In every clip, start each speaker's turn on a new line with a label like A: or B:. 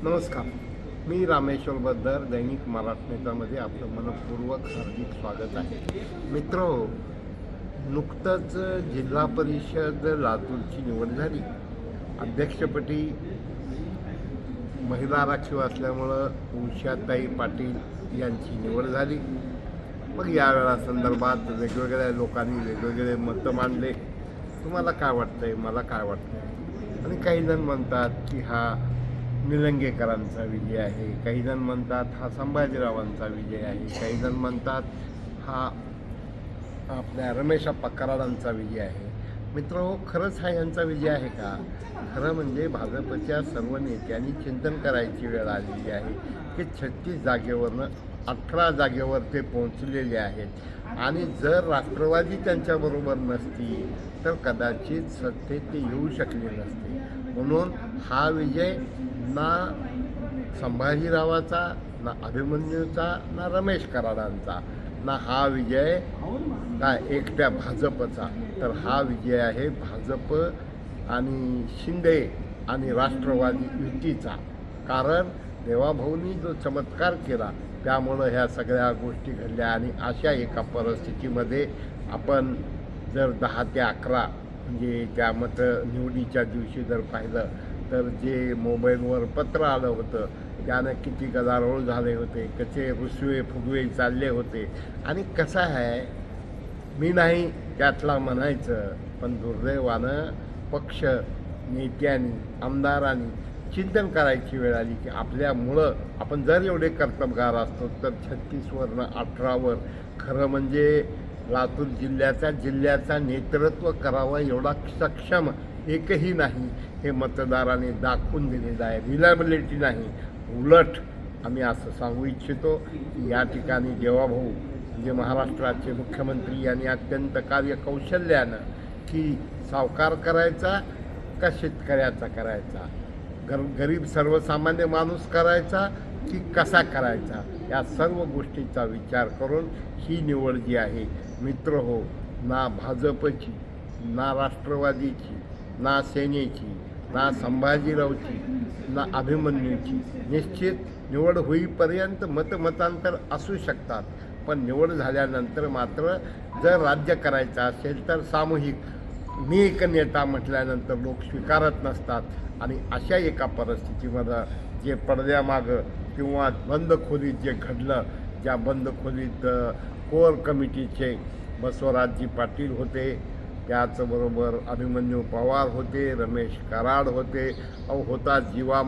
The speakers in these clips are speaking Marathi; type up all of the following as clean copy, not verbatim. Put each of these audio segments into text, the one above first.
A: नमस्कार. मी रामेश्वर बद्दर, दैनिक मराठनेतामध्ये आपलं मनपूर्वक हार्दिक स्वागत आहे. मित्रहो, नुकतंच जिल्हा परिषद लातूरची निवड झाली. अध्यक्षपदी महिला आरक्षण असल्यामुळं उषाताई पाटील यांची निवड झाली. मग यावेळा संदर्भात वेगवेगळ्या लोकांनी वेगवेगळे मतं मांडले. तुम्हाला काय वाटतंय, मला काय वाटतंय? आणि काही जण म्हणतात की हा निलंगेकरांचा विजय आहे, काही जण म्हणतात हा संभाजीरावांचा विजय आहे, काही जण म्हणतात हा आपल्या रमेश अप्पा कराडांचा विजय आहे. मित्रहो, खरंच हा यांचा विजय आहे का? खरं म्हणजे भाजपच्या सर्व नेत्यांनी चिंतन करायची वेळ आलेली आहे की 36 जागेवरनं 18 जागेवर ते पोहोचलेले आहेत आणि जर राष्ट्रवादी त्यांच्याबरोबर नसती तर कदाचित सत्तेत ते येऊ शकले नसते. म्हणून हा विजय ना संभाजीरावाचा, ना अभिमन्यूचा, ना रमेश कराडांचा, ना हा विजय काय एकट्या भाजपचा, तर हा विजय आहे भाजप आणि शिंदे आणि राष्ट्रवादी युतीचा. कारण देवाभाऊंनी जो चमत्कार केला त्यामुळं ह्या सगळ्या गोष्टी घडल्या. आणि अशा एका परिस्थितीमध्ये आपण जर 10 ते 11 म्हणजे त्या निवडीच्या दिवशी जर पाहिलं तर जे मोबाईलवर पत्र आलं होतं त्यानं किती गदारोळ झाले होते, कसे रुसवे फुगवे चालले होते. आणि कसं आहे, मी नाही त्यातला म्हणायचं, पण दुर्दैवानं पक्ष नेत्यांनी, आमदारांनी चिंतन करायची वेळ आली की आपल्यामुळं आपण जर एवढे कर्तबगार असतो तर 36वरनं 18वर खरं म्हणजे लातूर जिल्ह्याचा नेतृत्व करावा एवढा सक्षम एकही नाही, हे मतदारांनी दाखवून दिलेलं आहे. रिलायबिलिटी नाही. उलट आम्ही असं सांगू इच्छितो की या ठिकाणी देवाभाऊ म्हणजे महाराष्ट्राचे मुख्यमंत्री यांनी अत्यंत कार्यकौशल्यानं की सावकार करायचा का शेतकऱ्याचा करायचा, गरीब सर्वसामान्य माणूस करायचा की कसा करायचा, या सर्व गोष्टीचा विचार करून ही निवड जी आहे मित्र हो, ना भाजपची, ना राष्ट्रवादीची, ना सेनेची, ना संभाजीरावची, ना अभिमन्यूची, निश्चित निवड होईपर्यंत मतमतांतर असू शकतात, पण निवड झाल्यानंतर मात्र जर राज्य करायचं असेल तर सामूहिक मी एक नेता म्हटल्यानंतर लोक स्वीकारत नसतात. आणि अशा एका परिस्थितीमध्ये जे पडद्यामागं किंवा बंद खोलीत जे घडलं, ज्या बंद खोलीत कोर कमिटीचे बसवराजजी पाटील होते, त्याचबरोबर अभिमन्यू पवार होते, रमेश कराड होते, होता जीवा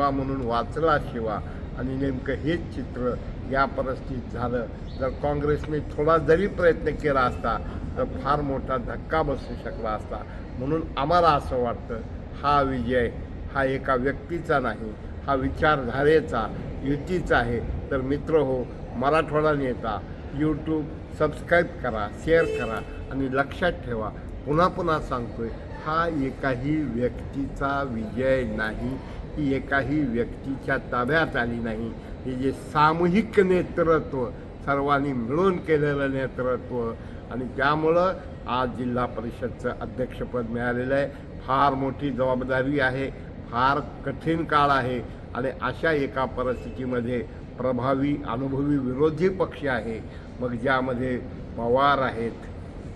A: म्हणून वाचला शिवा. आणि नेमकं हेच चित्र या परिस्थितीत झालं. जर काँग्रेसने थोडा जरी प्रयत्न केला असता तर फार मोठा धक्का बसू शकला असता. म्हणून आम्हाला असं वाटतं हा विजय हा एका व्यक्तीचा नाही, हा विचारधारेचा, युतीचा आहे. तर मित्र हो, मराठवाडा नेता यूट्यूब सबस्क्राईब करा, शेअर करा आणि लक्षात ठेवा, पुन्हा पुन्हा सांगतोय, हा एकाही व्यक्तीचा विजय नाही, ही एकाही व्यक्तीच्या ताब्यात आली नाही. हे जे सामूहिक नेतृत्व, सर्वांनी मिळून केलेलं नेतृत्व, आणि त्यामुळं आज जिल्हा परिषदचं अध्यक्षपद मिळालेलं आहे. फार मोठी जबाबदारी आहे, फार कठीण काळ आहे. आणि अशा एका परिस्थितीमध्ये प्रभावी अनुभवी विरोधी पक्ष आहे, मग ज्यामध्ये पवार आहेत,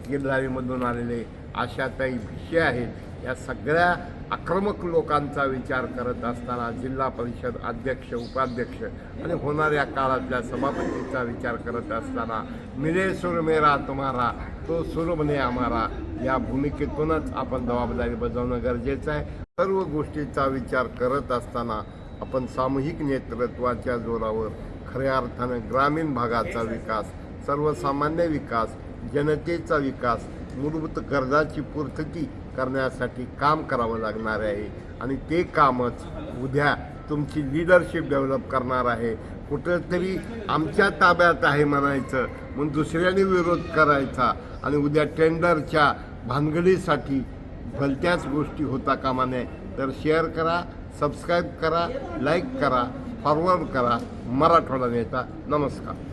A: गिरधारीमधून आलेले आशाताई भिशे आहेत, या सगळ्या आक्रमक लोकांचा विचार करत असताना जिल्हा परिषद अध्यक्ष, उपाध्यक्ष आणि होणाऱ्या काळातल्या सभापतीचा विचार करत असताना मिले सुर मेरा तुम्हारा तो सुर बने आम्हारा, या भूमिकेतूनच आपण जबाबदारी बजावणं गरजेचं आहे. सर्व गोष्टीचा विचार करत असताना आपण सामूहिक नेतृत्वाच्या जोरावर खऱ्या अर्थानं ग्रामीण भागाचा विकास, सर्वसामान्य विकास, जनतेचा विकास, मूलभूत गरजाची पूर्तती करण्यासाठी काम करावं लागणार आहे. आणि ते कामच उद्या तुमची लीडरशिप डेव्हलप करणार आहे. कुठंतरी आमच्या ताब्यात आहे म्हणायचं मग दुसऱ्याने विरोध करायचा आणि उद्या टेंडरच्या भानगडीसाठी भलत्याच गोष्टी होता कामा नये. तर शेअर करा, सबस्क्राईब करा, लाईक करा, फॉरवर्ड करा. मराठवाडा नेता. नमस्कार.